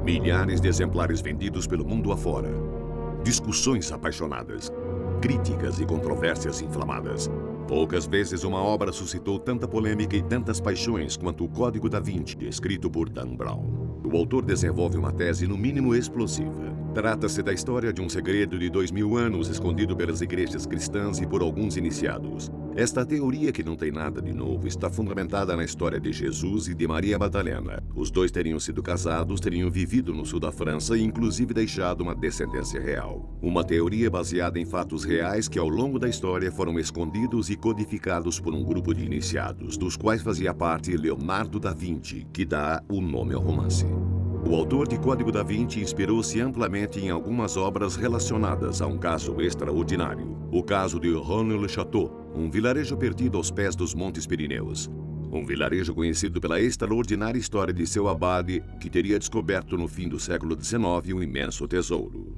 Milhares de exemplares vendidos pelo mundo afora. Discussões apaixonadas. Críticas e controvérsias inflamadas. Poucas vezes uma obra suscitou tanta polêmica e tantas paixões quanto o Código da Vinci, escrito por Dan Brown. O autor desenvolve uma tese no mínimo explosiva. Trata-se da história de um segredo de 2000 anos escondido pelas igrejas cristãs e por alguns iniciados. Esta teoria, que não tem nada de novo, está fundamentada na história de Jesus e de Maria Madalena. Os dois teriam sido casados, teriam vivido no sul da França e inclusive deixado uma descendência real. Uma teoria baseada em fatos reais que ao longo da história foram escondidos e codificados por um grupo de iniciados, dos quais fazia parte Leonardo da Vinci, que dá o nome ao romance. O autor de Código da Vinci inspirou-se amplamente em algumas obras relacionadas a um caso extraordinário. O caso de Rennes-le-Château, um vilarejo perdido aos pés dos Montes Pirineus. Um vilarejo conhecido pela extraordinária história de seu abade, que teria descoberto no fim do século XIX um imenso tesouro.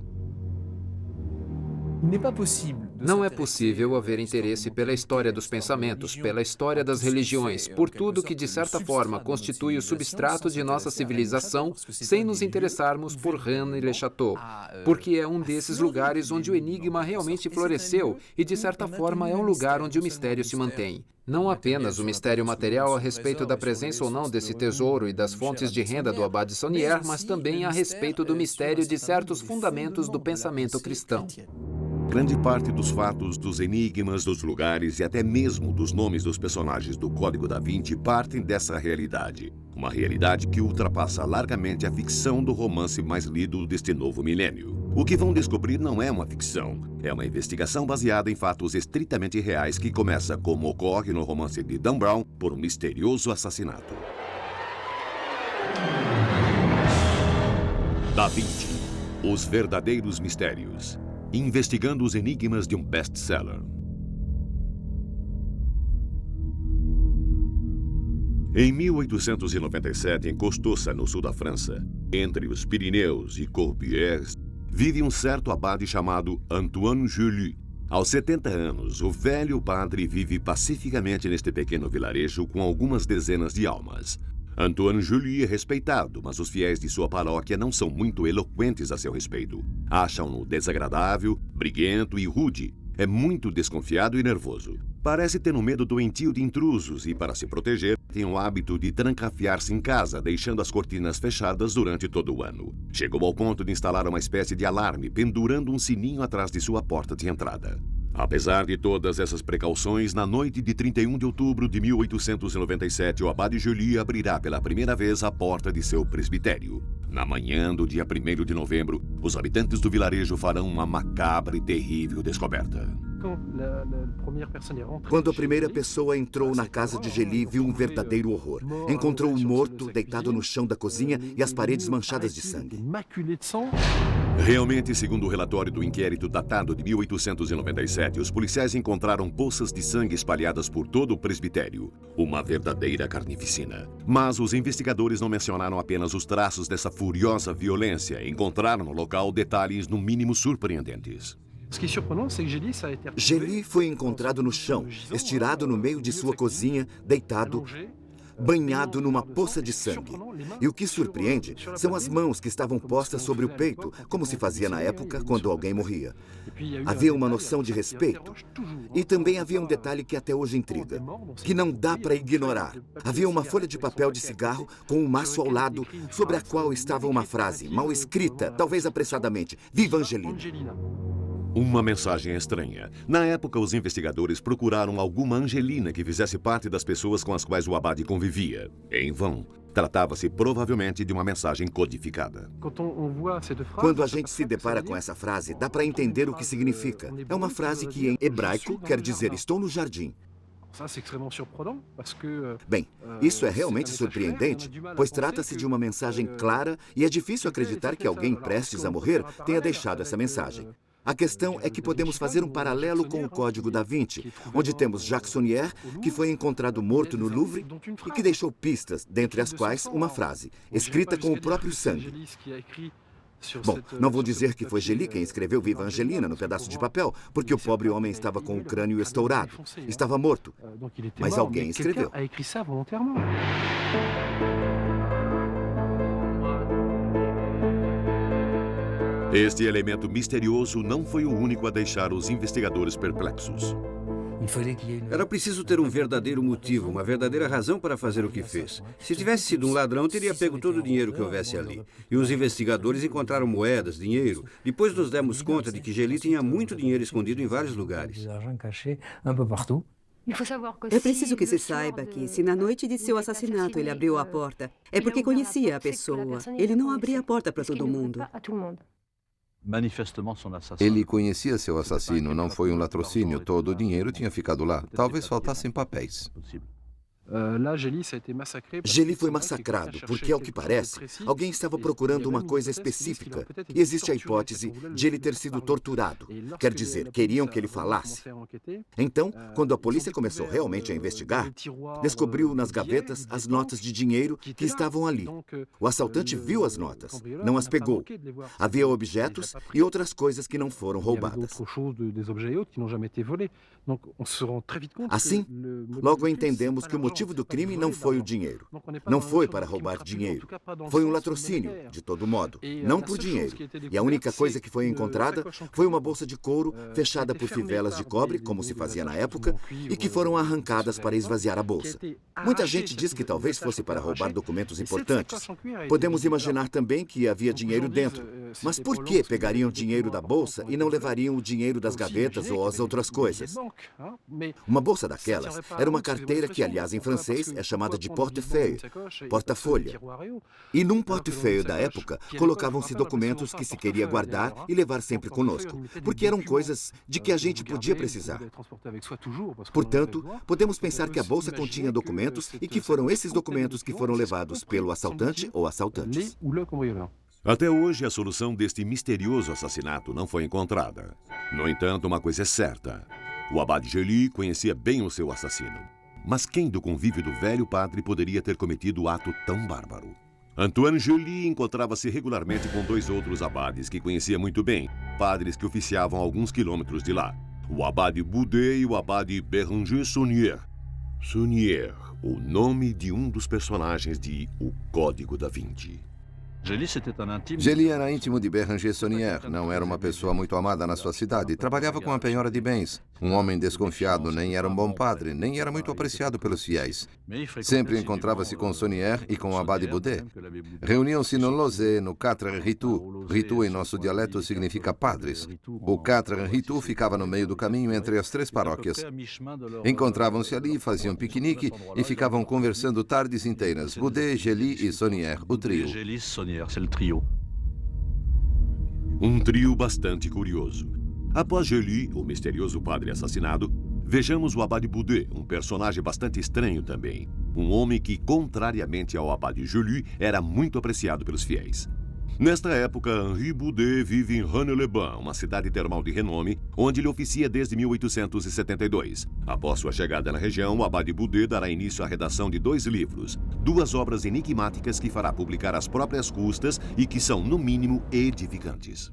Não é possível haver interesse pela história dos pensamentos, pela história das religiões, por tudo que, de certa forma, constitui o substrato de nossa civilização, sem nos interessarmos por Rennes-le-Château, porque é um desses lugares onde o enigma realmente floresceu e, de certa forma, é um lugar onde o mistério se mantém. Não apenas o mistério material a respeito da presença ou não desse tesouro e das fontes de renda do abade Saunière, mas também a respeito do mistério de certos fundamentos do pensamento cristão. Grande parte dos fatos, dos enigmas, dos lugares e até mesmo dos nomes dos personagens do Código da Vinci partem dessa realidade. Uma realidade que ultrapassa largamente a ficção do romance mais lido deste novo milênio. O que vão descobrir não é uma ficção, é uma investigação baseada em fatos estritamente reais que começa, como ocorre no romance de Dan Brown, por um misterioso assassinato. Da Vinci, os verdadeiros mistérios. Investigando os enigmas de um best-seller. Em 1897, em Costossa, no sul da França, entre os Pirineus e Corbières, vive um certo abade chamado Antoine Julie. Aos 70 anos, o velho padre vive pacificamente neste pequeno vilarejo com algumas dezenas de almas. Antoine Julie é respeitado, mas os fiéis de sua paróquia não são muito eloquentes a seu respeito. Acham-no desagradável, briguento e rude. É muito desconfiado e nervoso. Parece ter um medo doentio de intrusos e, para se proteger, tem o hábito de trancafiar-se em casa, deixando as cortinas fechadas durante todo o ano. Chegou ao ponto de instalar uma espécie de alarme, pendurando um sininho atrás de sua porta de entrada. Apesar de todas essas precauções, na noite de 31 de outubro de 1897, o abade Julie abrirá pela primeira vez a porta de seu presbitério. Na manhã do dia 1º de novembro, os habitantes do vilarejo farão uma macabra e terrível descoberta. Quando a primeira pessoa entrou na casa de Julie, viu um verdadeiro horror. Encontrou um morto deitado no chão da cozinha e as paredes manchadas de sangue. Realmente, segundo o relatório do inquérito datado de 1897, os policiais encontraram poças de sangue espalhadas por todo o presbitério. Uma verdadeira carnificina. Mas os investigadores não mencionaram apenas os traços dessa furiosa violência. Encontraram no local detalhes no mínimo surpreendentes. Julie foi encontrado no chão, estirado no meio de sua cozinha, deitado, banhado numa poça de sangue. E o que surpreende são as mãos que estavam postas sobre o peito, como se fazia na época quando alguém morria. Havia uma noção de respeito. E também havia um detalhe que até hoje intriga, que não dá para ignorar. Havia uma folha de papel de cigarro com um maço ao lado, sobre a qual estava uma frase, mal escrita, talvez apressadamente: Viva Angelina! Uma mensagem estranha. Na época, os investigadores procuraram alguma Angelina que fizesse parte das pessoas com as quais o abade convivia. Em vão. Tratava-se provavelmente de uma mensagem codificada. Quando a gente se depara com essa frase, dá para entender o que significa. É uma frase que em hebraico quer dizer estou no jardim. Bem, isso é realmente surpreendente, pois trata-se de uma mensagem clara e é difícil acreditar que alguém prestes a morrer tenha deixado essa mensagem. A questão é que podemos fazer um paralelo com o Código da Vinci, onde temos Jacques Saunière, que foi encontrado morto no Louvre e que deixou pistas, dentre as quais uma frase, escrita com o próprio sangue. Bom, não vou dizer que foi Julie quem escreveu Viva Angelina no pedaço de papel, porque o pobre homem estava com o crânio estourado. Estava morto. Mas alguém escreveu. Este elemento misterioso não foi o único a deixar os investigadores perplexos. Era preciso ter um verdadeiro motivo, uma verdadeira razão para fazer o que fez. Se tivesse sido um ladrão, teria pego todo o dinheiro que houvesse ali. E os investigadores encontraram moedas, dinheiro. Depois nos demos conta de que Gély tinha muito dinheiro escondido em vários lugares. É preciso que se saiba que, se na noite de seu assassinato ele abriu a porta, é porque conhecia a pessoa. Ele não abria a porta para todo mundo. Ele conhecia seu assassino, não foi um latrocínio. Todo o dinheiro tinha ficado lá. Talvez faltassem papéis. Gély foi massacrado porque, ao que parece, alguém estava procurando uma coisa específica. E existe a hipótese de ele ter sido torturado. Quer dizer, queriam que ele falasse. Então, quando a polícia começou realmente a investigar, descobriu nas gavetas as notas de dinheiro que estavam ali. O assaltante viu as notas, não as pegou. Havia objetos e outras coisas que não foram roubadas. Assim, logo entendemos que o motivo do crime não foi o dinheiro. Não foi para roubar dinheiro. Foi um latrocínio, de todo modo, não por dinheiro. E a única coisa que foi encontrada foi uma bolsa de couro fechada por fivelas de cobre, como se fazia na época, e que foram arrancadas para esvaziar a bolsa. Muita gente diz que talvez fosse para roubar documentos importantes. Podemos imaginar também que havia dinheiro dentro. Mas por que pegariam dinheiro da bolsa e não levariam o dinheiro das gavetas ou as outras coisas? Uma bolsa daquelas era uma carteira que, aliás, em francês é chamada de portefeuille, porta-folha. E num portefeuille da época, colocavam-se documentos que se queria guardar e levar sempre conosco, porque eram coisas de que a gente podia precisar. Portanto, podemos pensar que a bolsa continha documentos e que foram esses documentos que foram levados pelo assaltante ou assaltantes. Até hoje, a solução deste misterioso assassinato não foi encontrada. No entanto, uma coisa é certa. O abade Gély conhecia bem o seu assassino. Mas quem do convívio do velho padre poderia ter cometido o ato tão bárbaro? Antoine Gély encontrava-se regularmente com dois outros abades que conhecia muito bem, padres que oficiavam a alguns quilômetros de lá. O abade Boudet e o abade Béranger Saunier. Saunier, o nome de um dos personagens de O Código da Vinci. Gély era íntimo de Béranger Saunier, não era uma pessoa muito amada na sua cidade, trabalhava com a penhora de bens. Um homem desconfiado, nem era um bom padre, nem era muito apreciado pelos fiéis. Sempre encontrava-se com Saunier e com o abade Boudet. Reuniam-se no Lozé, no Quatre Ritou. Ritou em nosso dialeto significa padres. O Quatre Ritou ficava no meio do caminho entre as três paróquias. Encontravam-se ali, faziam piquenique e ficavam conversando tardes inteiras. Boudet, Gély e Saunier, o trio. Um trio bastante curioso. Após Gély, o misterioso padre assassinado, vejamos o abade Boudet, um personagem bastante estranho também. Um homem que, contrariamente ao abade Gély, era muito apreciado pelos fiéis. Nesta época, Henri Boudet vive em Rennes-les-Bains, uma cidade termal de renome, onde ele oficia desde 1872. Após sua chegada na região, o abade Boudet dará início à redação de 2 livros, 2 obras enigmáticas que fará publicar às próprias custas e que são, no mínimo, edificantes.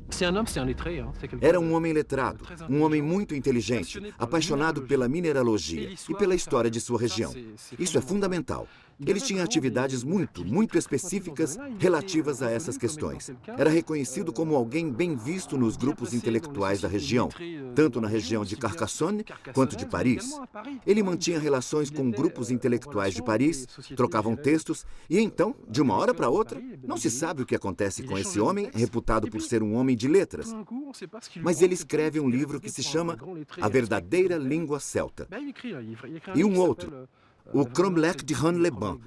Era um homem letrado, um homem muito inteligente, apaixonado pela mineralogia e pela história de sua região. Isso é fundamental. Ele tinha atividades muito específicas relativas a essas questões. Era reconhecido como alguém bem visto nos grupos intelectuais da região, tanto na região de Carcassonne quanto de Paris. Ele mantinha relações com grupos intelectuais de Paris, trocavam textos, e então, de uma hora para outra, não se sabe o que acontece com esse homem, reputado por ser um homem de letras. Mas ele escreve um livro que se chama A Verdadeira Língua Celta. E um outro, o Cromlech de Rennes-les-Bains.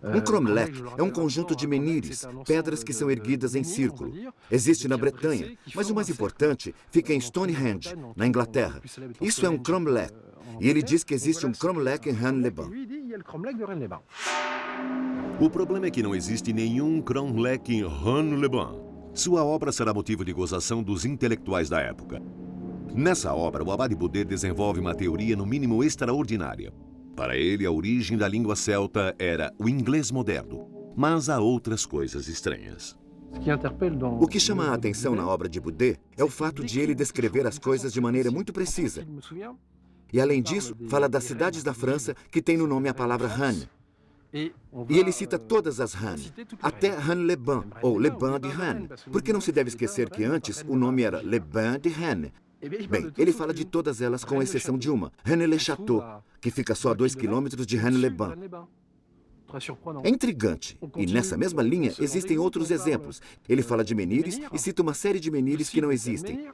Um cromlech é um conjunto de menires, pedras que são erguidas em círculo. Existe na Bretanha, mas o mais importante fica em Stonehenge, na Inglaterra. Isso é um cromlech. E ele diz que existe um cromlech em Rennes-les-Bains. O problema é que não existe nenhum cromlech em Rennes-les-Bains. Sua obra será motivo de gozação dos intelectuais da época. Nessa obra, o abade Boudet desenvolve uma teoria no mínimo extraordinária. Para ele, a origem da língua celta era o inglês moderno, mas há outras coisas estranhas. O que chama a atenção na obra de Boudet é o fato de ele descrever as coisas de maneira muito precisa. E, além disso, fala das cidades da França que têm no nome a palavra Rennes. E ele cita todas as Han, até Han-les-Bains, ou Les Bains de Han, porque não se deve esquecer que antes o nome era Les Bains de Han. Bem, ele fala de todas elas com exceção de uma, Han-le-Château, que fica só a 2 quilômetros de Han-les-Bains. É intrigante, e nessa mesma linha existem outros exemplos. Ele fala de menires e cita uma série de menires que não existem.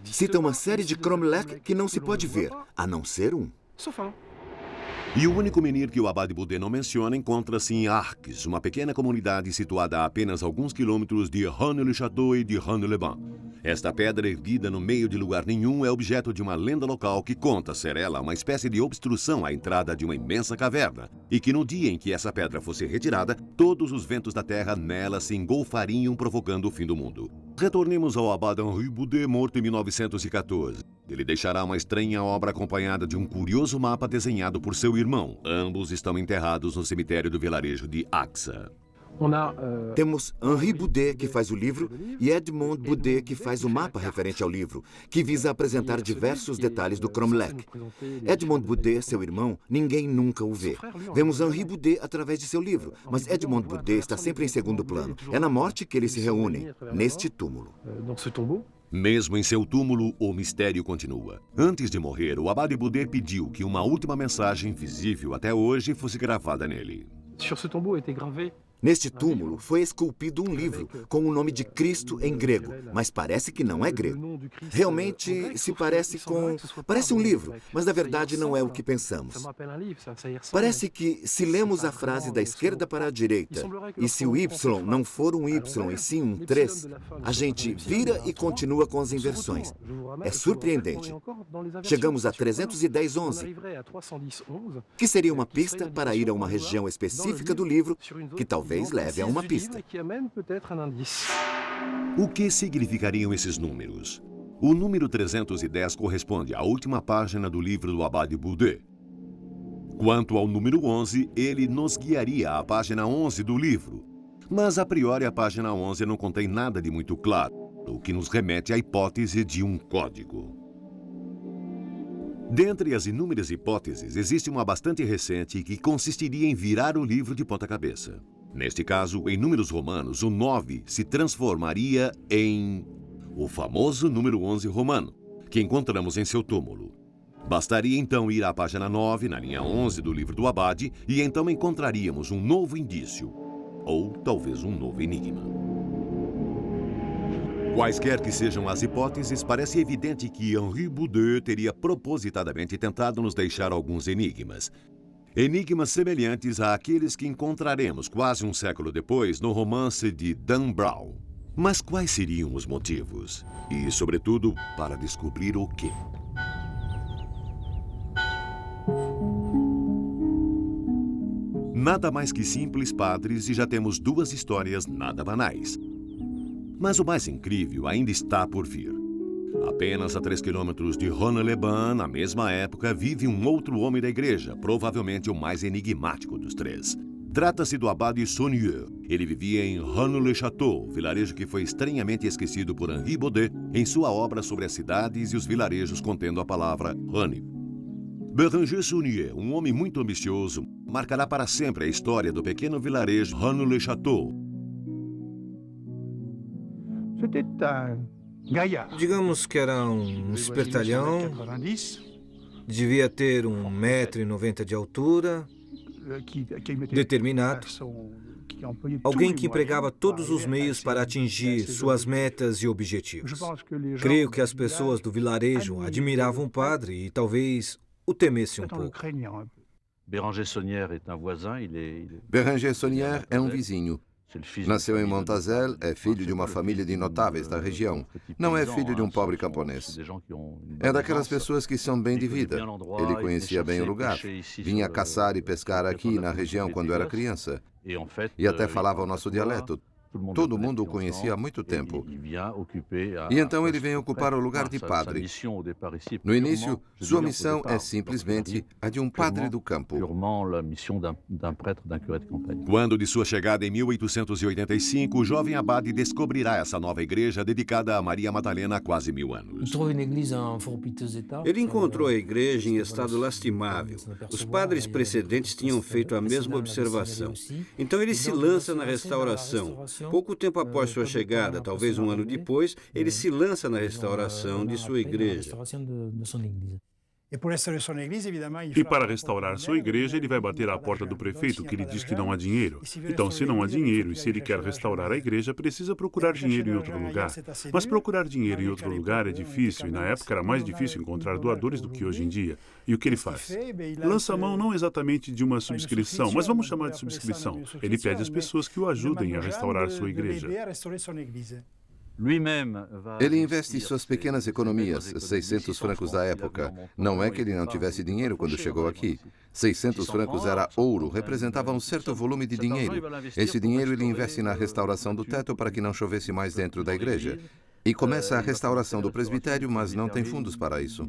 Cita uma série de cromlech que não se pode ver, a não ser um. E o único menhir que o Abade Budé não menciona encontra-se em Arques, uma pequena comunidade situada a apenas alguns quilômetros de Han-le-Château e de Han-les-Bains. Esta pedra erguida no meio de lugar nenhum é objeto de uma lenda local que conta ser ela uma espécie de obstrução à entrada de uma imensa caverna, e que no dia em que essa pedra fosse retirada, todos os ventos da terra nela se engolfariam, provocando o fim do mundo. Retornemos ao Abade Henri Budé, morto em 1914. Ele deixará uma estranha obra acompanhada de um curioso mapa desenhado por seu irmão. Ambos estão enterrados no cemitério do vilarejo de Axa. Temos Henri Budé, que faz o livro, e Edmond Budé, que faz o mapa referente ao livro, que visa apresentar diversos detalhes do cromlech. Edmond Budé, seu irmão, ninguém nunca o vê. Vemos Henri Budé através de seu livro, mas Edmond Budé está sempre em segundo plano. É na morte que eles se reúnem, neste túmulo. Mesmo em seu túmulo, o mistério continua. Antes de morrer, o Abade Budé pediu que uma última mensagem, visível até hoje, fosse gravada nele. Neste túmulo foi esculpido um livro com o nome de Cristo em grego, mas parece que não é grego. Realmente se parece com... Parece um livro, mas na verdade não é o que pensamos. Parece que se lemos a frase da esquerda para a direita, e se o Y não for um Y e sim um 3, a gente vira e continua com as inversões. É surpreendente. Chegamos a 310-11, que seria uma pista para ir a uma região específica do livro, que talvez leve a uma pista. O que significariam esses números? O número 310 corresponde à última página do livro do Abade Budé. Quanto ao número 11, ele nos guiaria à página 11 do livro. Mas, a priori, a página 11 não contém nada de muito claro, o que nos remete à hipótese de um código. Dentre as inúmeras hipóteses, existe uma bastante recente que consistiria em virar o livro de ponta cabeça. Neste caso, em números romanos, o 9 se transformaria em o famoso número 11 romano, que encontramos em seu túmulo. Bastaria então ir à página 9, na linha 11 do livro do Abade, e então encontraríamos um novo indício, ou talvez um novo enigma. Quaisquer que sejam as hipóteses, parece evidente que Henri Budé teria propositadamente tentado nos deixar alguns enigmas. Enigmas semelhantes àqueles que encontraremos quase um século depois no romance de Dan Brown. Mas quais seriam os motivos? E, sobretudo, para descobrir o quê? Nada mais que simples padres e já temos duas histórias nada banais. Mas o mais incrível ainda está por vir. Apenas a 3 quilômetros de Han-les-Bains, na mesma época, vive um outro homem da igreja, provavelmente o mais enigmático dos três. Trata-se do Abade Saunier. Ele vivia em Han-le-Château, vilarejo que foi estranhamente esquecido por Henri Budé em sua obra sobre as cidades e os vilarejos contendo a palavra Rani. Béranger Saunier, um homem muito ambicioso, marcará para sempre a história do pequeno vilarejo Han-le-Château. Digamos que era um espertalhão, devia ter 1,90 m de altura, determinado, alguém que empregava todos os meios para atingir suas metas e objetivos. Creio que as pessoas do vilarejo admiravam o padre e talvez o temessem um pouco. Béranger Saunier é um vizinho. Nasceu em Montazel, é filho de uma família de notáveis da região. Não é filho de um pobre camponês. É daquelas pessoas que são bem de vida. Ele conhecia bem o lugar. Vinha caçar e pescar aqui na região quando era criança. E até falava o nosso dialeto. Todo mundo o conhecia há muito tempo. E então ele vem ocupar o lugar de padre. No início, sua missão é simplesmente a de um padre do campo. Quando de sua chegada em 1885, o jovem abade descobrirá essa nova igreja dedicada a Maria Madalena há quase 1000 anos. Ele encontrou a igreja em estado lastimável. Os padres precedentes tinham feito a mesma observação. Então ele se lança na restauração. Pouco tempo após sua chegada, talvez um ano depois, ele se lança na restauração de sua igreja. E para restaurar sua igreja, ele vai bater à porta do prefeito, que lhe diz que não há dinheiro. Então, se não há dinheiro e se ele quer restaurar a igreja, precisa procurar dinheiro em outro lugar. Mas procurar dinheiro em outro lugar é difícil, e na época era mais difícil encontrar doadores do que hoje em dia. E o que ele faz? Lança a mão não exatamente de uma subscrição, mas vamos chamar de subscrição. Ele pede às pessoas que o ajudem a restaurar sua igreja. Ele investe suas pequenas economias, 600 francos da época. Não é que ele não tivesse dinheiro quando chegou aqui. 600 francos era ouro, representava um certo volume de dinheiro. Esse dinheiro ele investe na restauração do teto para que não chovesse mais dentro da igreja. E começa a restauração do presbitério, mas não tem fundos para isso.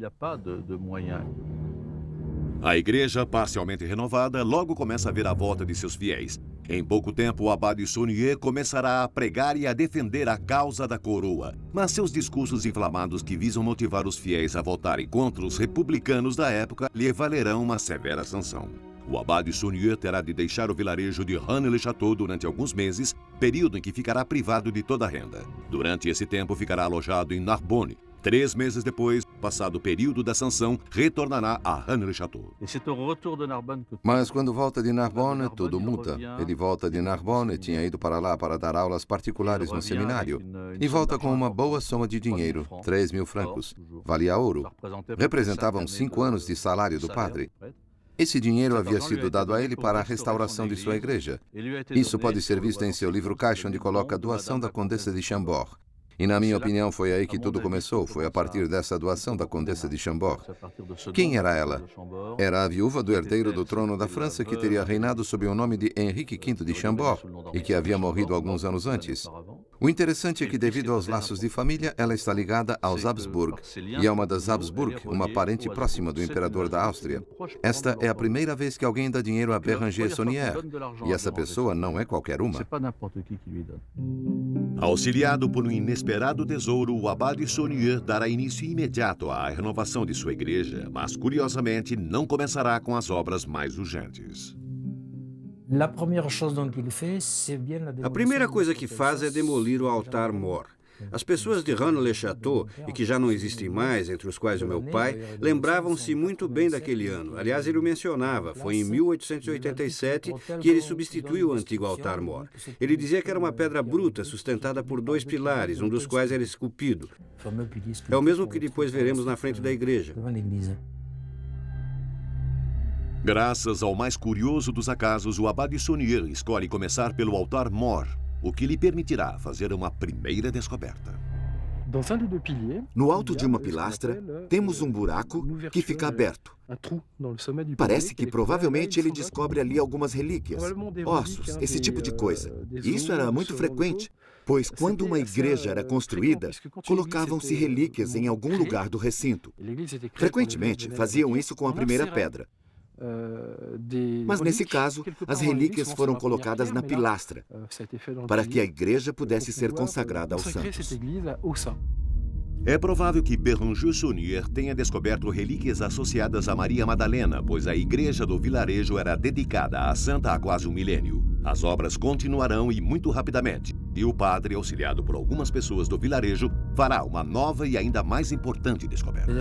A igreja, parcialmente renovada, logo começa a ver a volta de seus fiéis. Em pouco tempo, o abade Saunier começará a pregar e a defender a causa da coroa. Mas seus discursos inflamados que visam motivar os fiéis a votarem contra os republicanos da época lhe valerão uma severa sanção. O abade Saunier terá de deixar o vilarejo de Rennes-le-Château durante alguns meses, período em que ficará privado de toda a renda. Durante esse tempo, ficará alojado em Narbonne. 3 meses depois, passado o período da sanção, retornará a Rennes-le-Château. Mas quando volta de Narbonne, tudo muda. Ele volta de Narbonne, tinha ido para lá para dar aulas particulares no seminário, e volta com uma boa soma de dinheiro, 3.000 francos. Valia ouro. Representavam 5 anos de salário do padre. Esse dinheiro havia sido dado a ele para a restauração de sua igreja. Isso pode ser visto em seu livro caixa, onde coloca a doação da Condessa de Chambord. E, na minha opinião, foi aí que tudo começou. Foi a partir dessa doação da Condessa de Chambord. Quem era ela? Era a viúva do herdeiro do trono da França que teria reinado sob o nome de Henrique V de Chambord e que havia morrido alguns anos antes. O interessante é que, devido aos laços de família, ela está ligada aos Habsburg. E é uma das Habsburg, uma parente próxima do imperador da Áustria. Esta é a primeira vez que alguém dá dinheiro a Bérenger Saunier. E essa pessoa não é qualquer uma. Auxiliado por um inesperado tesouro, o abade Saunier dará início imediato à renovação de sua igreja, mas, curiosamente, não começará com as obras mais urgentes. A primeira coisa que faz é demolir o altar-mor. As pessoas de Rennes-le-Château, e que já não existem mais, entre os quais o meu pai, lembravam-se muito bem daquele ano. Aliás, ele o mencionava. Foi em 1887 que ele substituiu o antigo altar-mor. Ele dizia que era uma pedra bruta, sustentada por 2 pilares, um dos quais era esculpido. É o mesmo que depois veremos na frente da igreja. Graças ao mais curioso dos acasos, o abade Saunier escolhe começar pelo altar-mor, o que lhe permitirá fazer uma primeira descoberta. No alto de uma pilastra, temos um buraco que fica aberto. Parece que provavelmente ele descobre ali algumas relíquias, ossos, esse tipo de coisa. E isso era muito frequente, pois quando uma igreja era construída, colocavam-se relíquias em algum lugar do recinto. Frequentemente faziam isso com a primeira pedra. Mas nesse caso, as relíquias foram colocadas na pilastra, para que a igreja pudesse ser consagrada aos santos. É provável que Bérenger Saunier tenha descoberto relíquias associadas a Maria Madalena, pois a igreja do vilarejo era dedicada à santa há quase 1 milênio. As obras continuarão e muito rapidamente, e o padre, auxiliado por algumas pessoas do vilarejo, fará uma nova e ainda mais importante descoberta.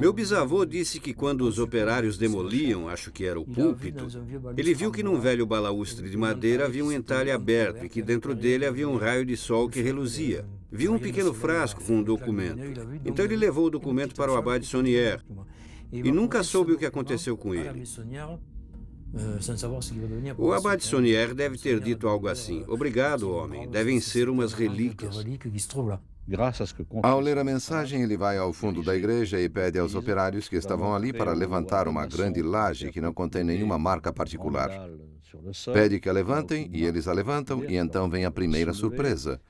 Meu bisavô disse que quando os operários demoliam, acho que era o púlpito, ele viu que num velho balaústre de madeira havia um entalhe aberto e que dentro dele havia um raio de sol que reluzia. Viu um pequeno frasco com um documento. Então ele levou o documento para o abade Saunier e nunca soube o que aconteceu com ele. O abade Saunier deve ter dito algo assim: obrigado, homem, devem ser umas relíquias. Ao ler a mensagem, ele vai ao fundo da igreja e pede aos operários que estavam ali para levantar uma grande laje que não contém nenhuma marca particular. Pede que a levantem, e eles a levantam, e então vem a primeira surpresa.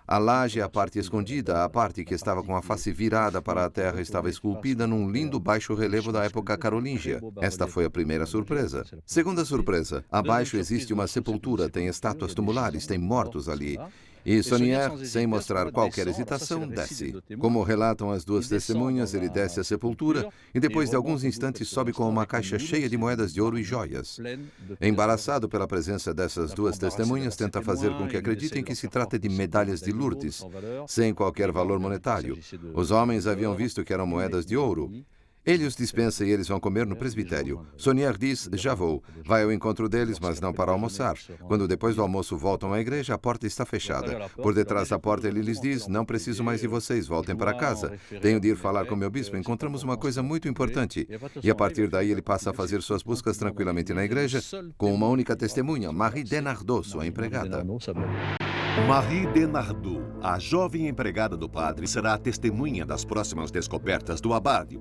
A laje é a parte escondida, a parte que estava com a face virada para a terra estava esculpida num lindo baixo relevo da época carolíngia. Esta foi a primeira surpresa. Segunda surpresa, abaixo existe uma sepultura, tem estátuas tumulares, tem mortos ali. E Saunière, sem mostrar qualquer hesitação, desce. Como relatam as duas testemunhas, ele desce à sepultura e depois de alguns instantes sobe com uma caixa cheia de moedas de ouro e joias. Embaraçado pela presença dessas duas testemunhas, tenta fazer com que acreditem que se trata de medalhas de Lourdes, sem qualquer valor monetário. Os homens haviam visto que eram moedas de ouro. Ele os dispensa e eles vão comer no presbitério. Saunière diz, já vou. Vai ao encontro deles, mas não para almoçar. Quando depois do almoço voltam à igreja, a porta está fechada. Por detrás da porta ele lhes diz, não preciso mais de vocês, voltem para casa. Tenho de ir falar com meu bispo, encontramos uma coisa muito importante. E a partir daí ele passa a fazer suas buscas tranquilamente na igreja, com uma única testemunha, Marie Denardot, sua empregada. Marie Denardot, a jovem empregada do padre, será a testemunha das próximas descobertas do abade.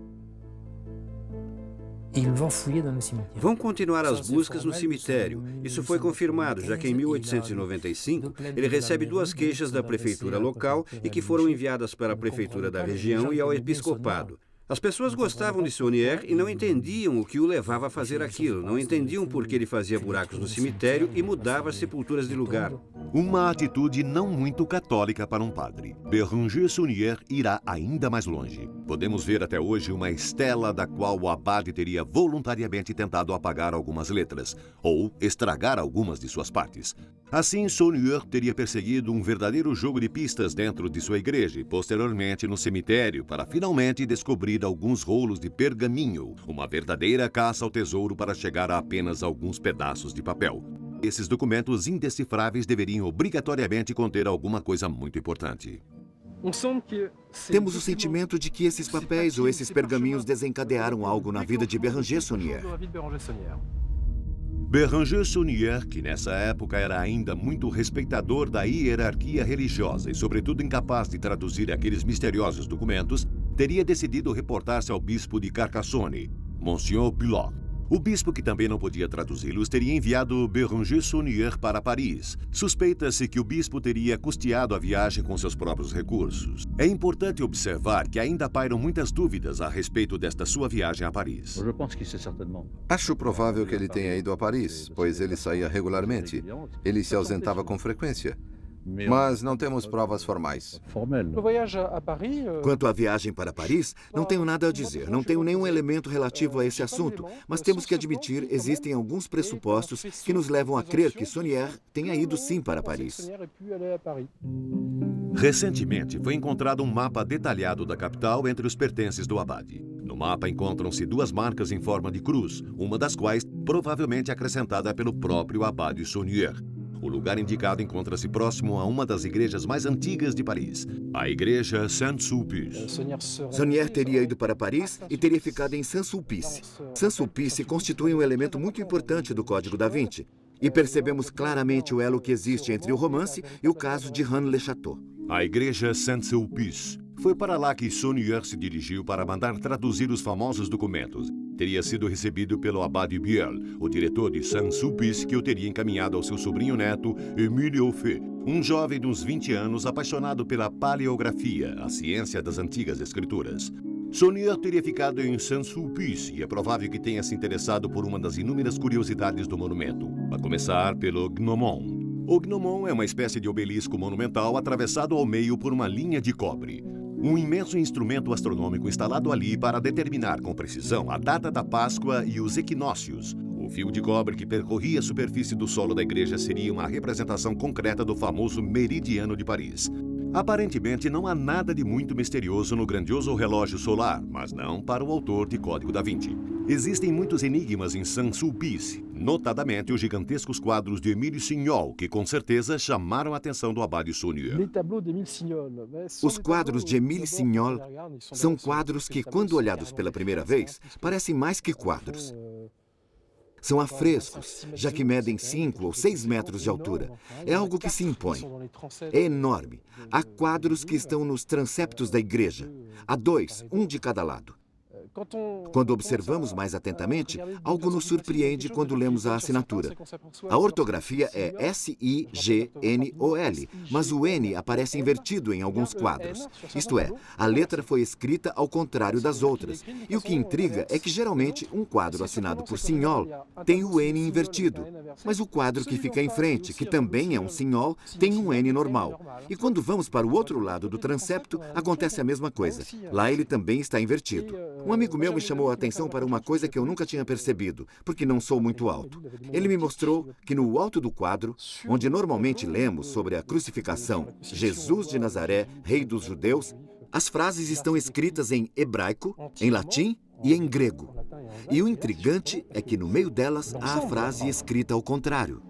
Vão continuar as buscas no cemitério. Isso foi confirmado, já que em 1895 ele recebe 2 queixas da prefeitura local e que foram enviadas para a prefeitura da região e ao episcopado. As pessoas gostavam de Saunière e não entendiam o que o levava a fazer aquilo. Não entendiam por que ele fazia buracos no cemitério e mudava as sepulturas de lugar. Uma atitude não muito católica para um padre. Béranger Saunière irá ainda mais longe. Podemos ver até hoje uma estela da qual o abade teria voluntariamente tentado apagar algumas letras, ou estragar algumas de suas partes. Assim, Saunière teria perseguido um verdadeiro jogo de pistas dentro de sua igreja e posteriormente no cemitério para finalmente descobrir alguns rolos de pergaminho, uma verdadeira caça ao tesouro para chegar a apenas alguns pedaços de papel. Esses documentos indecifráveis deveriam obrigatoriamente conter alguma coisa muito importante. Temos o sentimento de que esses papéis ou esses pergaminhos desencadearam algo na vida de Béranger Saunière. Béranger Saunière, que nessa época era ainda muito respeitador da hierarquia religiosa e sobretudo incapaz de traduzir aqueles misteriosos documentos, teria decidido reportar-se ao bispo de Carcassonne, Monsieur Bulot. O bispo, que também não podia traduzi-los, teria enviado Béranger Saunière para Paris. Suspeita-se que o bispo teria custeado a viagem com seus próprios recursos. É importante observar que ainda pairam muitas dúvidas a respeito desta sua viagem a Paris. Acho provável que ele tenha ido a Paris, pois ele saía regularmente. Ele se ausentava com frequência. Mas não temos provas formais. Quanto à viagem para Paris, não tenho nada a dizer. Não tenho nenhum elemento relativo a esse assunto, mas temos que admitir, existem alguns pressupostos que nos levam a crer que Saunière tenha ido sim para Paris. Recentemente, foi encontrado um mapa detalhado da capital entre os pertences do abade. No mapa encontram-se 2 marcas em forma de cruz, uma das quais provavelmente acrescentada pelo próprio abade Saunière. O lugar indicado encontra-se próximo a uma das igrejas mais antigas de Paris, a igreja Saint-Sulpice. Saunière teria ido para Paris e teria ficado em Saint-Sulpice. Saint-Sulpice constitui um elemento muito importante do Código da Vinci. E percebemos claramente o elo que existe entre o romance e o caso de Rennes-le-Château. A igreja Saint-Sulpice. Foi para lá que Saunière se dirigiu para mandar traduzir os famosos documentos. Teria sido recebido pelo abade Biel, o diretor de Saint-Sulpice, que o teria encaminhado ao seu sobrinho neto, Émile Auffay, um jovem de uns 20 anos apaixonado pela paleografia, a ciência das antigas escrituras. Saunière teria ficado em Saint-Sulpice e é provável que tenha se interessado por uma das inúmeras curiosidades do monumento, a começar pelo gnomon. O gnomon é uma espécie de obelisco monumental atravessado ao meio por uma linha de cobre. Um imenso instrumento astronômico instalado ali para determinar com precisão a data da Páscoa e os equinócios. O fio de cobre que percorria a superfície do solo da igreja seria uma representação concreta do famoso meridiano de Paris. Aparentemente, não há nada de muito misterioso no grandioso relógio solar, mas não para o autor de Código da Vinci. Existem muitos enigmas em Saint-Sulpice, notadamente os gigantescos quadros de Émile Signol, que com certeza chamaram a atenção do abade Saunière. Os quadros de Émile Signol são quadros que, quando olhados pela primeira vez, parecem mais que quadros. São afrescos, já que medem 5 ou 6 metros de altura. É algo que se impõe. É enorme. Há quadros que estão nos transeptos da igreja. Há 2, um de cada lado. Quando observamos mais atentamente, algo nos surpreende quando lemos a assinatura. A ortografia é S-I-G-N-O-L, mas o N aparece invertido em alguns quadros. Isto é, a letra foi escrita ao contrário das outras. E o que intriga é que, geralmente, um quadro assinado por Signol tem o N invertido. Mas o quadro que fica em frente, que também é um Signol, tem um N normal. E quando vamos para o outro lado do transepto, acontece a mesma coisa. Lá ele também está invertido. Um amigo meu me chamou a atenção para uma coisa que eu nunca tinha percebido, porque não sou muito alto. Ele me mostrou que no alto do quadro, onde normalmente lemos sobre a crucificação, Jesus de Nazaré, Rei dos Judeus, as frases estão escritas em hebraico, em latim e em grego. E o intrigante é que no meio delas há a frase escrita ao contrário.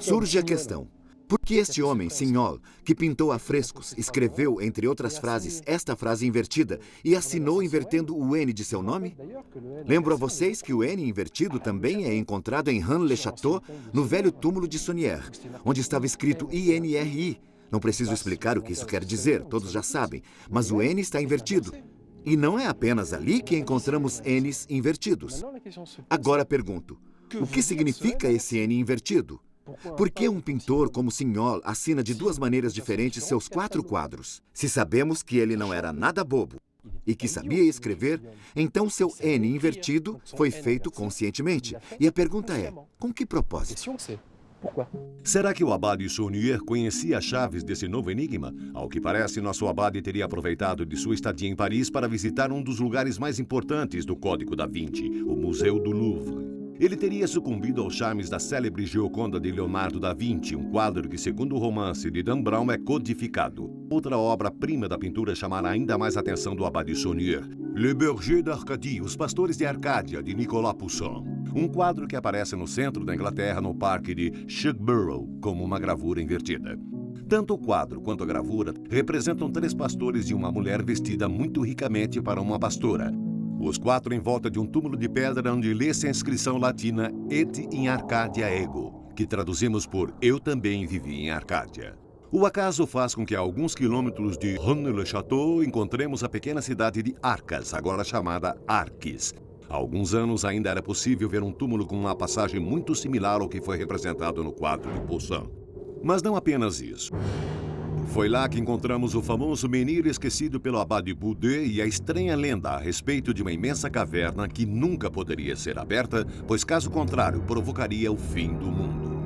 Surge a questão: por que este homem, Signol, que pintou afrescos, escreveu, entre outras frases, esta frase invertida e assinou invertendo o N de seu nome? Lembro a vocês que o N invertido também é encontrado em Rennes-le-Château, no velho túmulo de Saunière, onde estava escrito INRI. Não preciso explicar o que isso quer dizer, todos já sabem, mas o N está invertido. E não é apenas ali que encontramos Ns invertidos. Agora pergunto: o que significa esse N invertido? Por que um pintor como Signol assina de 2 maneiras diferentes seus 4 quadros? Se sabemos que ele não era nada bobo e que sabia escrever, então seu N invertido foi feito conscientemente. E a pergunta é: com que propósito? Será que o abade Saunière conhecia as chaves desse novo enigma? Ao que parece, nosso abade teria aproveitado de sua estadia em Paris para visitar um dos lugares mais importantes do Código da Vinci, o Museu do Louvre. Ele teria sucumbido aos charmes da célebre Gioconda de Leonardo da Vinci, um quadro que, segundo o romance de Dan Brown, é codificado. Outra obra-prima da pintura chamará ainda mais a atenção do abade Saunière: Le Berger d'Arcadie, Os Pastores de Arcádia, de Nicolas Poussin. Um quadro que aparece no centro da Inglaterra, no parque de Shugborough, como uma gravura invertida. Tanto o quadro quanto a gravura representam 3 pastores e uma mulher vestida muito ricamente para uma pastora. Os 4 em volta de um túmulo de pedra onde lê-se a inscrição latina Et in Arcadia ego, que traduzimos por Eu também vivi em Arcádia. O acaso faz com que a alguns quilômetros de Rennes-le-Château encontremos a pequena cidade de Arcas, agora chamada Arques. Há alguns anos ainda era possível ver um túmulo com uma passagem muito similar ao que foi representado no quadro de Poussin. Mas não apenas isso. Foi lá que encontramos o famoso menhir esquecido pelo abade Boudet e a estranha lenda a respeito de uma imensa caverna que nunca poderia ser aberta, pois caso contrário provocaria o fim do mundo.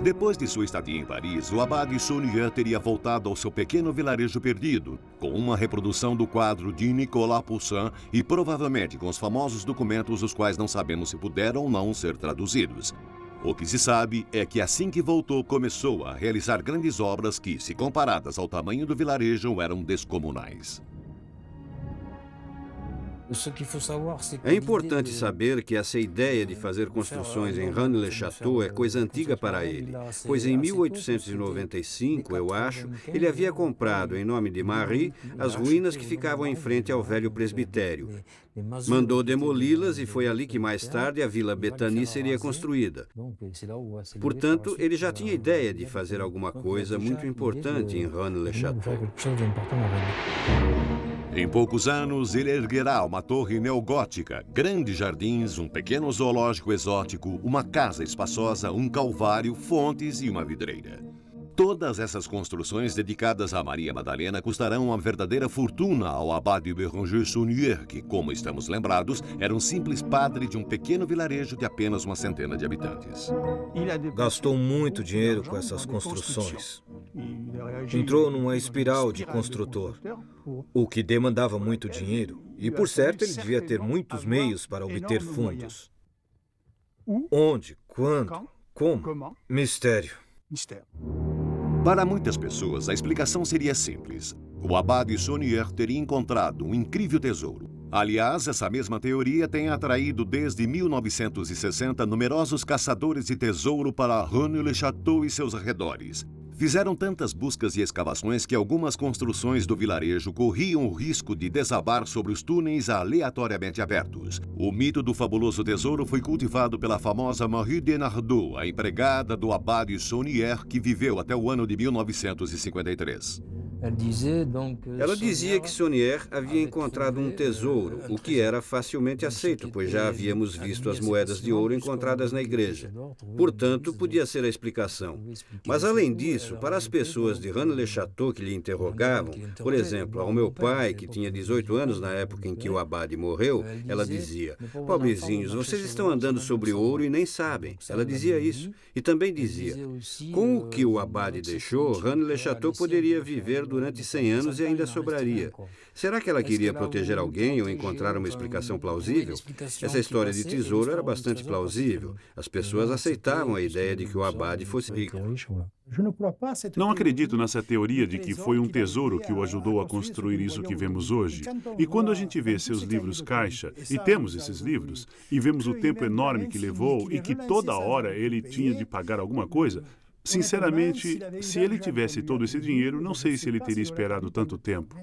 Depois de sua estadia em Paris, o abade Saunière teria voltado ao seu pequeno vilarejo perdido, com uma reprodução do quadro de Nicolas Poussin e provavelmente com os famosos documentos os quais não sabemos se puderam ou não ser traduzidos. O que se sabe é que assim que voltou, começou a realizar grandes obras que, se comparadas ao tamanho do vilarejo, eram descomunais. É importante saber que essa ideia de fazer construções em Rennes-le-Château é coisa antiga para ele, pois em 1895, eu acho, ele havia comprado, em nome de Marie, as ruínas que ficavam em frente ao velho presbitério. Mandou demoli-las e foi ali que mais tarde a Vila Betani seria construída. Portanto, ele já tinha ideia de fazer alguma coisa muito importante em Rennes-le-Château. Em poucos anos, ele erguerá uma torre neogótica, grandes jardins, um pequeno zoológico exótico, uma casa espaçosa, um calvário, fontes e uma vidreira. Todas essas construções dedicadas a Maria Madalena custarão uma verdadeira fortuna ao abade Béranger Saunière, que, como estamos lembrados, era um simples padre de um pequeno vilarejo de apenas uma centena de habitantes. Gastou muito dinheiro com essas construções. Entrou numa espiral de construtor, o que demandava muito dinheiro. E, por certo, ele devia ter muitos meios para obter fundos. Onde? Quando? Como? Mistério. Para muitas pessoas, a explicação seria simples. O abade Saunière teria encontrado um incrível tesouro. Aliás, essa mesma teoria tem atraído desde 1960 numerosos caçadores de tesouro para Rennes-le-Château e seus arredores. Fizeram tantas buscas e escavações que algumas construções do vilarejo corriam o risco de desabar sobre os túneis aleatoriamente abertos. O mito do fabuloso tesouro foi cultivado pela famosa Marie de Nardot, a empregada do abade Saunière, que viveu até o ano de 1953. Ela dizia que Saunière havia encontrado um tesouro, o que era facilmente aceito, pois já havíamos visto as moedas de ouro encontradas na igreja. Portanto, podia ser a explicação. Mas, além disso, para as pessoas de Rennes-le-Château que lhe interrogavam, por exemplo, ao meu pai, que tinha 18 anos na época em que o abade morreu, ela dizia: pobrezinhos, vocês estão andando sobre ouro e nem sabem. Ela dizia isso. E também dizia: com o que o abade deixou, Rennes-le-Château poderia viver durante 100 anos e ainda sobraria. Será que ela queria proteger alguém ou encontrar uma explicação plausível? Essa história de tesouro era bastante plausível. As pessoas aceitavam a ideia de que o abade fosse rico. Não acredito nessa teoria de que foi um tesouro que o ajudou a construir isso que vemos hoje. E quando a gente vê seus livros caixa, e temos esses livros, e vemos o tempo enorme que levou e que toda hora ele tinha de pagar alguma coisa, sinceramente, se ele tivesse todo esse dinheiro, não sei se ele teria esperado tanto tempo.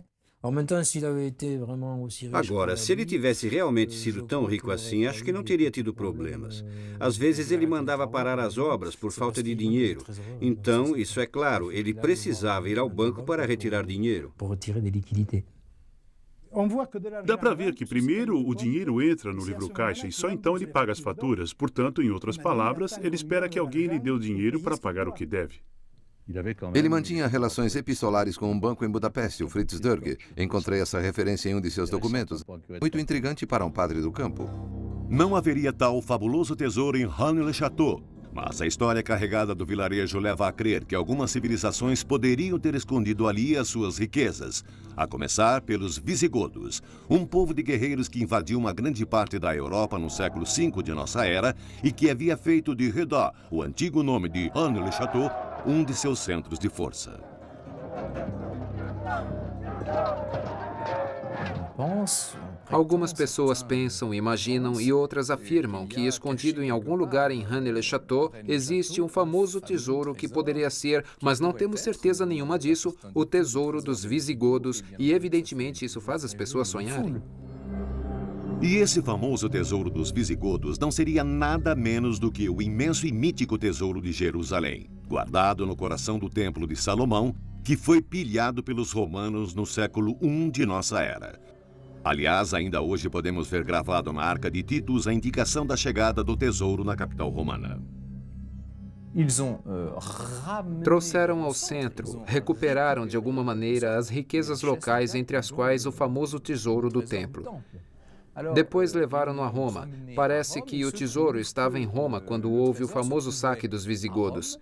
Agora, se ele tivesse realmente sido tão rico assim, acho que não teria tido problemas. Às vezes ele mandava parar as obras por falta de dinheiro. Então, isso é claro, ele precisava ir ao banco para retirar dinheiro. Dá para ver que primeiro o dinheiro entra no livro caixa e só então ele paga as faturas. Portanto, em outras palavras, ele espera que alguém lhe dê o dinheiro para pagar o que deve. Ele mantinha relações epistolares com um banco em Budapeste, o Fritz Dörge. Encontrei essa referência em um de seus documentos. Muito intrigante para um padre do campo. Não haveria tal fabuloso tesouro em Rennes-le-Château. Mas a história carregada do vilarejo leva a crer que algumas civilizações poderiam ter escondido ali as suas riquezas, a começar pelos visigodos, um povo de guerreiros que invadiu uma grande parte da Europa no século V de nossa era e que havia feito de Redá, o antigo nome de Rennes-le-Château, um de seus centros de força. Algumas pessoas pensam, imaginam e outras afirmam que escondido em algum lugar em Rennes-le-Château existe um famoso tesouro que poderia ser, mas não temos certeza nenhuma disso, o tesouro dos visigodos, e evidentemente isso faz as pessoas sonharem. E esse famoso tesouro dos visigodos não seria nada menos do que o imenso e mítico tesouro de Jerusalém, guardado no coração do Templo de Salomão, que foi pilhado pelos romanos no século I de nossa era. Aliás, ainda hoje podemos ver gravado na Arca de Titus a indicação da chegada do tesouro na capital romana. Trouxeram ao centro, recuperaram de alguma maneira as riquezas locais, entre as quais o famoso tesouro do templo. Depois levaram-no a Roma. Parece que o tesouro estava em Roma quando houve o famoso saque dos visigodos.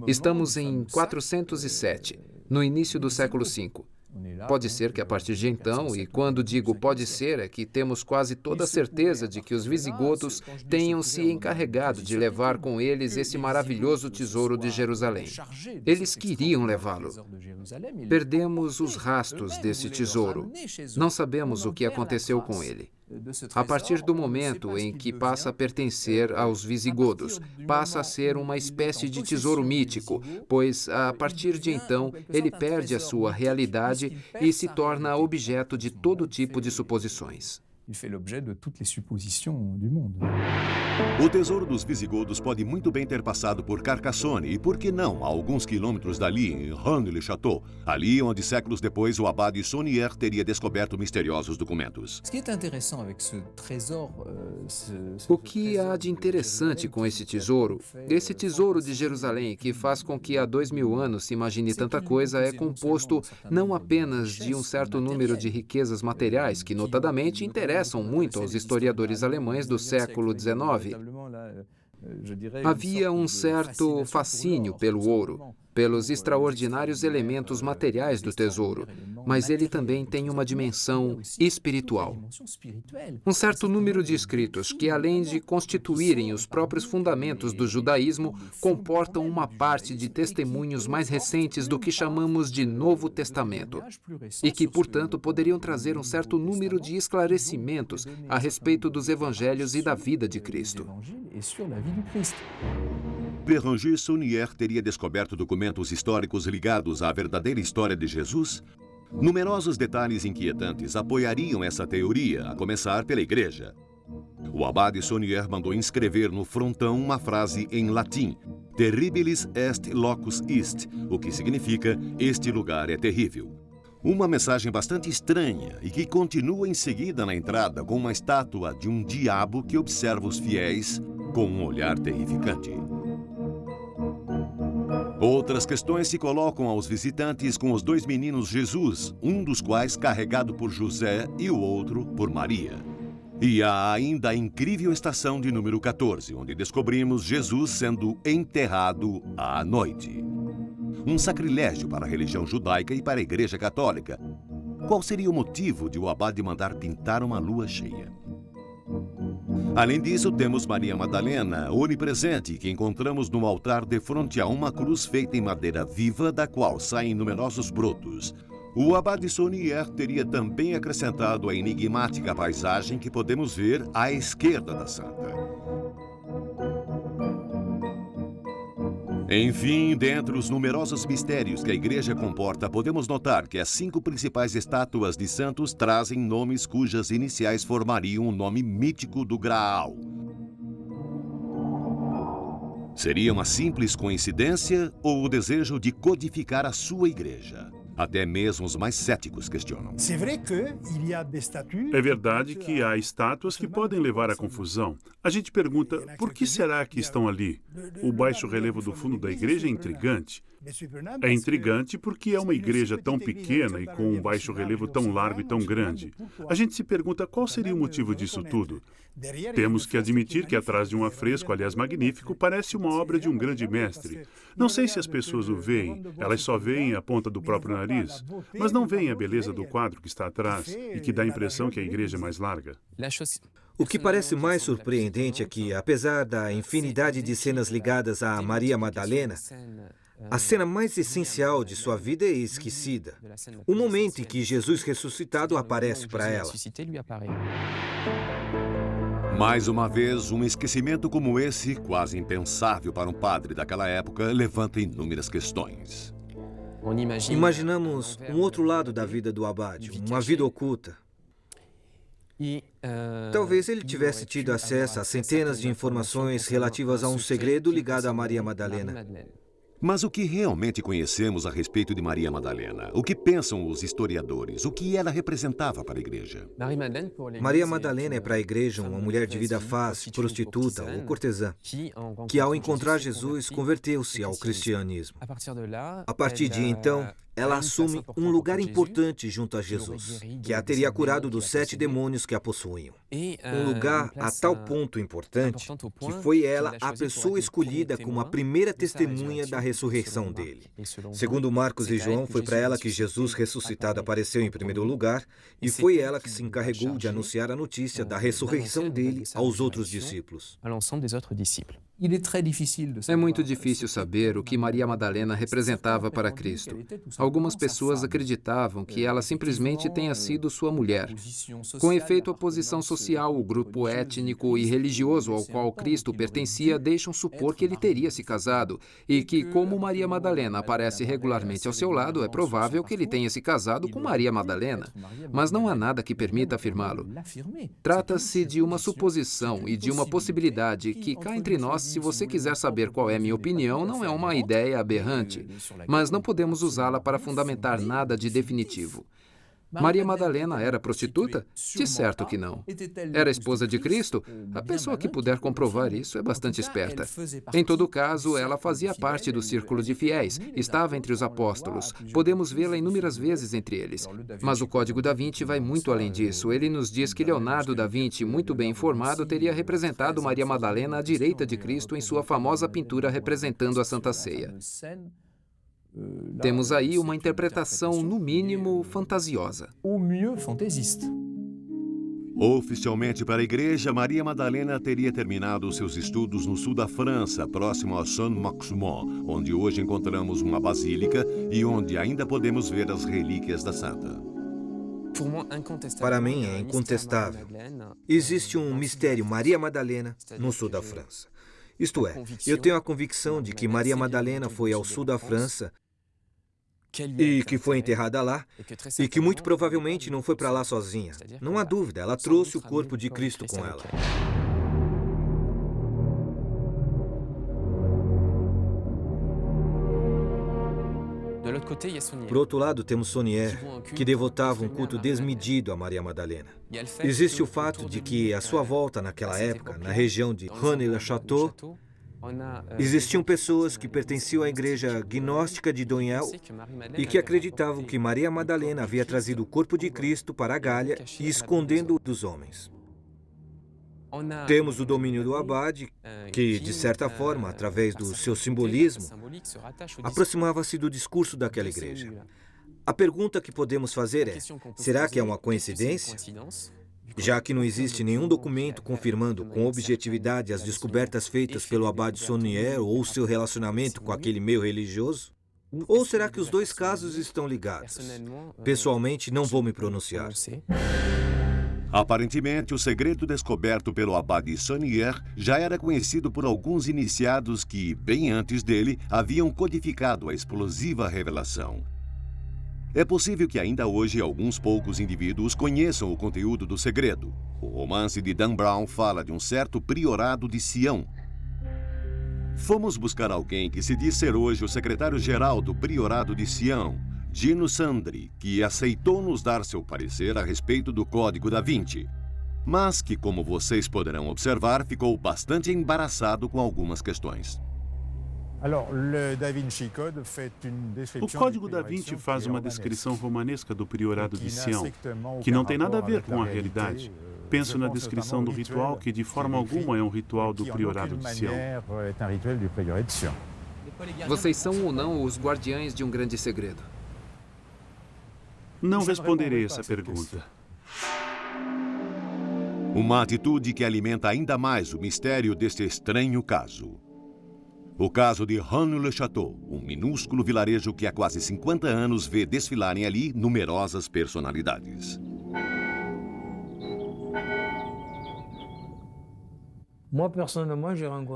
Estamos em 407, no início do século V. Pode ser que a partir de então, e quando digo pode ser, é que temos quase toda a certeza de que os visigodos tenham se encarregado de levar com eles esse maravilhoso tesouro de Jerusalém. Eles queriam levá-lo. Perdemos os rastros desse tesouro. Não sabemos o que aconteceu com ele. A partir do momento em que passa a pertencer aos visigodos, passa a ser uma espécie de tesouro mítico, pois, a partir de então, ele perde a sua realidade e se torna objeto de todo tipo de suposições. O tesouro dos visigodos pode muito bem ter passado por Carcassonne e, por que não, a alguns quilômetros dali, em Rennes-le-Château, ali onde séculos depois o abade Saunière teria descoberto misteriosos documentos. O que há de interessante com esse tesouro de Jerusalém, que faz com que há 2000 anos se imagine tanta coisa, é composto não apenas de um certo número de riquezas materiais que, notadamente, interessam muito aos historiadores alemães do século XIX. Havia um certo fascínio pelo ouro. pelos extraordinários elementos materiais do tesouro, mas ele também tem uma dimensão espiritual. Um certo número de escritos que, além de constituírem os próprios fundamentos do judaísmo, comportam uma parte de testemunhos mais recentes do que chamamos de Novo Testamento, e que, portanto, poderiam trazer um certo número de esclarecimentos a respeito dos evangelhos e da vida de Cristo. Béranger Saunière teria descoberto documentos históricos ligados à verdadeira história de Jesus? Numerosos detalhes inquietantes apoiariam essa teoria, a começar pela igreja. O abade Saunière mandou inscrever no frontão uma frase em latim, Terribilis est locus est, o que significa, este lugar é terrível. Uma mensagem bastante estranha e que continua em seguida na entrada com uma estátua de um diabo que observa os fiéis com um olhar terrificante. Outras questões se colocam aos visitantes com os dois meninos Jesus, um dos quais carregado por José e o outro por Maria. E há ainda a incrível estação de número 14, onde descobrimos Jesus sendo enterrado à noite. Um sacrilégio para a religião judaica e para a Igreja Católica. Qual seria o motivo de o abade mandar pintar uma lua cheia? Além disso, temos Maria Madalena, onipresente, que encontramos no altar de frente a uma cruz feita em madeira viva, da qual saem numerosos brotos. O abade Saunière teria também acrescentado a enigmática paisagem que podemos ver à esquerda da santa. Enfim, dentre os numerosos mistérios que a igreja comporta, podemos notar que as 5 principais estátuas de santos trazem nomes cujas iniciais formariam o nome mítico do Graal. Seria uma simples coincidência ou o desejo de codificar a sua igreja? Até mesmo os mais céticos questionam. É verdade que há estátuas que podem levar à confusão. A gente pergunta, por que será que estão ali? O baixo relevo do fundo da igreja é intrigante. É intrigante porque é uma igreja tão pequena e com um baixo relevo tão largo e tão grande. A gente se pergunta qual seria o motivo disso tudo. Temos que admitir que atrás de um afresco, aliás magnífico, parece uma obra de um grande mestre. Não sei se as pessoas o veem, elas só veem a ponta do próprio nariz, mas não veem a beleza do quadro que está atrás e que dá a impressão que a igreja é mais larga. O que parece mais surpreendente é que, apesar da infinidade de cenas ligadas a Maria Madalena, a cena mais essencial de sua vida é esquecida. O momento em que Jesus ressuscitado aparece para ela. Mais uma vez, um esquecimento como esse, quase impensável para um padre daquela época, levanta inúmeras questões. Imaginamos um outro lado da vida do abade, uma vida oculta. Talvez ele tivesse tido acesso a centenas de informações relativas a um segredo ligado a Maria Madalena. Mas o que realmente conhecemos a respeito de Maria Madalena? O que pensam os historiadores? O que ela representava para a igreja? Maria Madalena é para a igreja uma mulher de vida fácil, prostituta ou cortesã, que ao encontrar Jesus converteu-se ao cristianismo. A partir de então, ela assume um lugar importante junto a Jesus, que a teria curado dos 7 demônios que a possuíam. Um lugar a tal ponto importante que foi ela a pessoa escolhida como a primeira testemunha da ressurreição dele. Segundo Marcos e João, foi para ela que Jesus ressuscitado apareceu em primeiro lugar e foi ela que se encarregou de anunciar a notícia da ressurreição dele aos outros discípulos. É muito difícil saber o que Maria Madalena representava para Cristo. Algumas pessoas acreditavam que ela simplesmente tenha sido sua mulher. Com efeito, a posição social, o grupo étnico e religioso ao qual Cristo pertencia deixam supor que ele teria se casado e que, como Maria Madalena aparece regularmente ao seu lado, é provável que ele tenha se casado com Maria Madalena. Mas não há nada que permita afirmá-lo. Trata-se de uma suposição e de uma possibilidade que, cá entre nós, se você quiser saber qual é minha opinião, não é uma ideia aberrante, mas não podemos usá-la para fundamentar nada de definitivo. Maria Madalena era prostituta? De certo que não. Era esposa de Cristo? A pessoa que puder comprovar isso é bastante esperta. Em todo caso, ela fazia parte do círculo de fiéis, estava entre os apóstolos. Podemos vê-la inúmeras vezes entre eles. Mas o Código da Vinci vai muito além disso. Ele nos diz que Leonardo da Vinci, muito bem informado, teria representado Maria Madalena à direita de Cristo em sua famosa pintura representando a Santa Ceia. Temos aí uma interpretação, no mínimo, fantasiosa. Oficialmente para a igreja, Maria Madalena teria terminado seus estudos no sul da França, próximo a Saint-Maximin, onde hoje encontramos uma basílica e onde ainda podemos ver as relíquias da santa. Para mim é incontestável. Existe um mistério Maria Madalena no sul da França. Isto é, eu tenho a convicção de que Maria Madalena foi ao sul da França e que foi enterrada lá, e que muito provavelmente não foi para lá sozinha. Não há dúvida, ela trouxe o corpo de Cristo com ela. Por outro lado, temos Saunière, que devotava um culto desmedido a Maria Madalena. Existe o fato de que, à sua volta naquela época, na região de Rennes-le-Château, existiam pessoas que pertenciam à igreja gnóstica de Doniel e que acreditavam que Maria Madalena havia trazido o corpo de Cristo para a Gália e escondendo-o dos homens. Temos o domínio do abade, que, de certa forma, através do seu simbolismo, aproximava-se do discurso daquela igreja. A pergunta que podemos fazer é: será que é uma coincidência? Já que não existe nenhum documento confirmando com objetividade as descobertas feitas pelo abade Saunière ou seu relacionamento com aquele meio religioso? Ou será que os dois casos estão ligados? Pessoalmente, não vou me pronunciar. Aparentemente, o segredo descoberto pelo abade Saunière já era conhecido por alguns iniciados que, bem antes dele, haviam codificado a explosiva revelação. É possível que ainda hoje alguns poucos indivíduos conheçam o conteúdo do segredo. O romance de Dan Brown fala de um certo priorado de Sião. Fomos buscar alguém que se diz ser hoje o secretário-geral do priorado de Sião, Gino Sandri, que aceitou nos dar seu parecer a respeito do Código da Vinci, mas que, como vocês poderão observar, ficou bastante embaraçado com algumas questões. O Código da Vinci faz uma descrição romanesca do priorado de Sião, que não tem nada a ver com a realidade. Penso na descrição do ritual, que de forma alguma é um ritual do priorado de Sião. Vocês são ou não os guardiães de um grande segredo? Não responderei essa pergunta. Uma atitude que alimenta ainda mais o mistério deste estranho caso. O caso de Rennes-le-Château, um minúsculo vilarejo que há quase 50 anos vê desfilarem ali numerosas personalidades.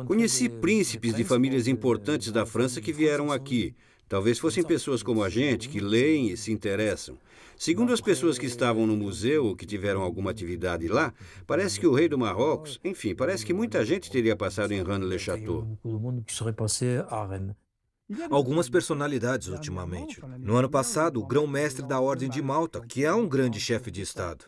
Conheci príncipes de famílias importantes da França que vieram aqui. Talvez fossem pessoas como a gente, que leem e se interessam. Segundo as pessoas que estavam no museu ou que tiveram alguma atividade lá, parece que o rei do Marrocos, enfim, parece que muita gente teria passado em Rennes-le-Château. Algumas personalidades ultimamente. No ano passado, o grão-mestre da Ordem de Malta, que é um grande chefe de Estado.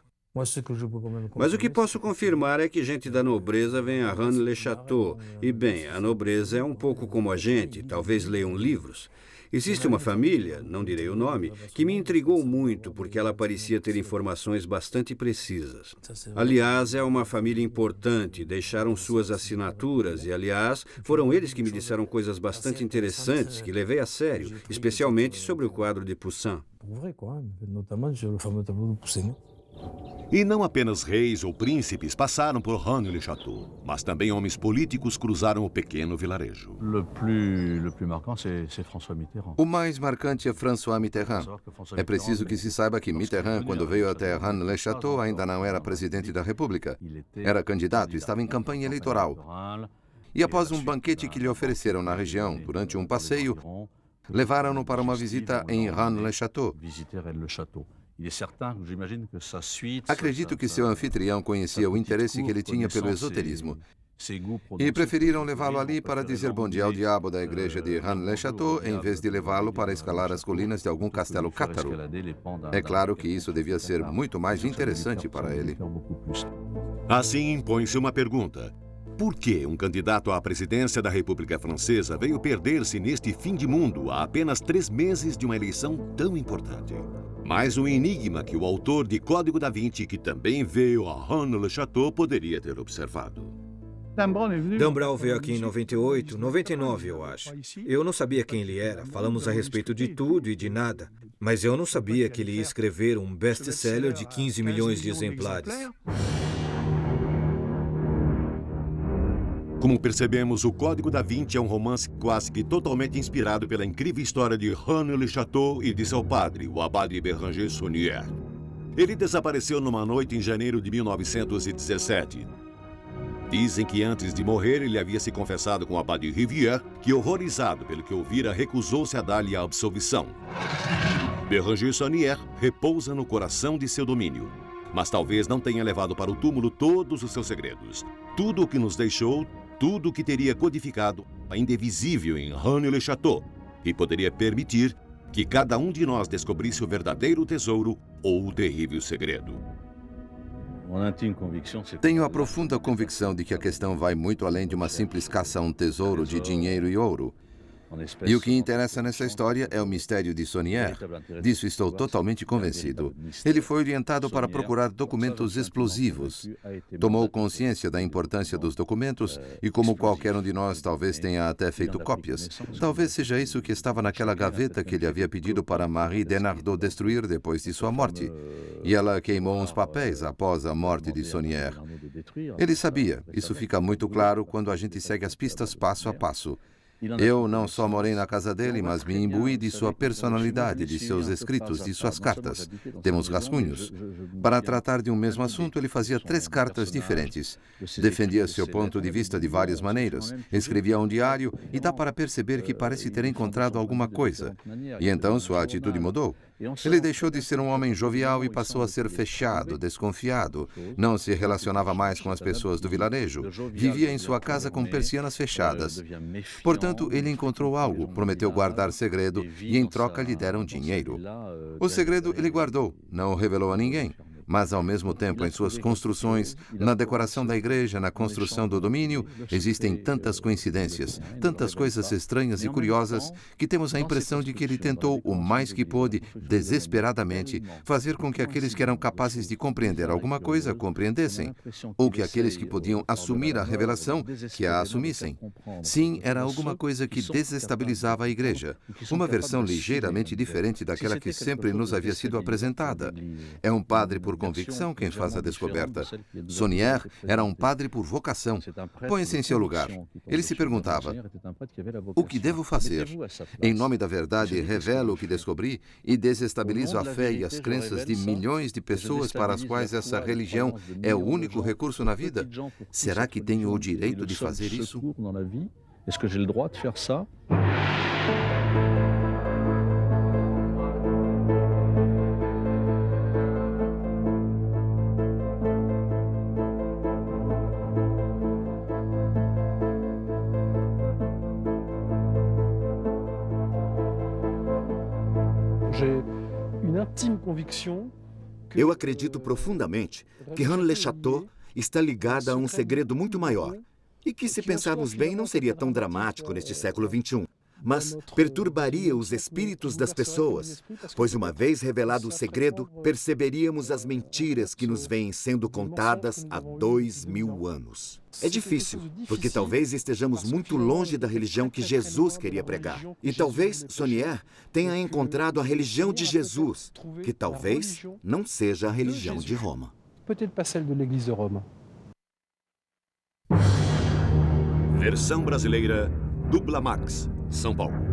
Mas o que posso confirmar é que gente da nobreza vem a Rennes-le-Château. E bem, a nobreza é um pouco como a gente, talvez leiam livros. Existe uma família, não direi o nome, que me intrigou muito porque ela parecia ter informações bastante precisas. Aliás, é uma família importante, deixaram suas assinaturas e, aliás, foram eles que me disseram coisas bastante interessantes que levei a sério, especialmente sobre o quadro de Poussin. E não apenas reis ou príncipes passaram por Rennes-le-Château, mas também homens políticos cruzaram o pequeno vilarejo. O mais marcante é François Mitterrand. É preciso que se saiba que Mitterrand, quando veio até Rennes-le-Château, ainda não era presidente da República. Era candidato, estava em campanha eleitoral. E após um banquete que lhe ofereceram na região, durante um passeio, levaram-no para uma visita em Rennes-le-Château. Acredito que seu anfitrião conhecia o interesse que ele tinha pelo esoterismo e preferiram levá-lo ali para dizer bom dia ao diabo da igreja de Rennes-le-Château em vez de levá-lo para escalar as colinas de algum castelo cátaro. É claro que isso devia ser muito mais interessante para ele. Assim impõe-se uma pergunta. Por que um candidato à presidência da República Francesa veio perder-se neste fim de mundo a apenas 3 meses de uma eleição tão importante? Mais um enigma que o autor de Código da Vinci, que também veio a Rennes-le-Château, poderia ter observado. Dan Brown veio aqui em 98, 99, eu acho. Eu não sabia quem ele era. Falamos a respeito de tudo e de nada. Mas eu não sabia que ele ia escrever um best-seller de 15 milhões de exemplares. Como percebemos, O Código da Vinci é um romance quase que totalmente inspirado pela incrível história de René Le Chateau e de seu padre, o abade Béranger Saunière. Ele desapareceu numa noite em janeiro de 1917. Dizem que antes de morrer, ele havia se confessado com o abade Rivière, que, horrorizado pelo que ouvira, recusou-se a dar-lhe a absolvição. Béranger Saunière repousa no coração de seu domínio, mas talvez não tenha levado para o túmulo todos os seus segredos. Tudo o que nos deixou, tudo o que teria codificado, ainda é visível em René Le Chateau, e poderia permitir que cada um de nós descobrisse o verdadeiro tesouro ou o terrível segredo. Tenho a profunda convicção de que a questão vai muito além de uma simples caça a um tesouro de dinheiro e ouro. E o que interessa nessa história é o mistério de Saunière. Disso estou totalmente convencido. Ele foi orientado para procurar documentos explosivos. Tomou consciência da importância dos documentos e, como qualquer um de nós, talvez tenha até feito cópias. Talvez seja isso que estava naquela gaveta que ele havia pedido para Marie Denardot destruir depois de sua morte. E ela queimou uns papéis após a morte de Saunière. Ele sabia. Isso fica muito claro quando a gente segue as pistas passo a passo. Eu não só morei na casa dele, mas me imbuí de sua personalidade, de seus escritos, de suas cartas. Temos rascunhos. Para tratar de um mesmo assunto, ele fazia 3 cartas diferentes. Defendia seu ponto de vista de várias maneiras. Escrevia um diário e dá para perceber que parece ter encontrado alguma coisa. E então sua atitude mudou. Ele deixou de ser um homem jovial e passou a ser fechado, desconfiado. Não se relacionava mais com as pessoas do vilarejo. Vivia em sua casa com persianas fechadas. Portanto, ele encontrou algo, prometeu guardar segredo e em troca lhe deram dinheiro. O segredo ele guardou, não o revelou a ninguém. Mas, ao mesmo tempo, em suas construções, na decoração da igreja, na construção do domínio, existem tantas coincidências, tantas coisas estranhas e curiosas, que temos a impressão de que ele tentou o mais que pôde, desesperadamente, fazer com que aqueles que eram capazes de compreender alguma coisa compreendessem, ou que aqueles que podiam assumir a revelação, que a assumissem. Sim, era alguma coisa que desestabilizava a igreja, uma versão ligeiramente diferente daquela que sempre nos havia sido apresentada. É um padre por convicção quem faz a descoberta. Saunière era um padre por vocação. Põe-se em seu lugar. Ele se perguntava: o que devo fazer? Em nome da verdade, revelo o que descobri e desestabilizo a fé e as crenças de milhões de pessoas para as quais essa religião é o único recurso na vida? Será que tenho o direito de fazer isso? Eu acredito profundamente que René Le Chateau está ligada a um segredo muito maior e que, se pensarmos bem, não seria tão dramático neste século XXI. Mas perturbaria os espíritos das pessoas, pois uma vez revelado o segredo, perceberíamos as mentiras que nos vêm sendo contadas há 2000 anos. É difícil, porque talvez estejamos muito longe da religião que Jesus queria pregar. E talvez Saunière tenha encontrado a religião de Jesus, que talvez não seja a religião de Roma. Versão brasileira, Dupla Max, São Paulo.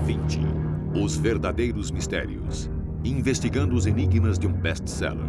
2020. Os verdadeiros mistérios. Investigando os enigmas de um best-seller.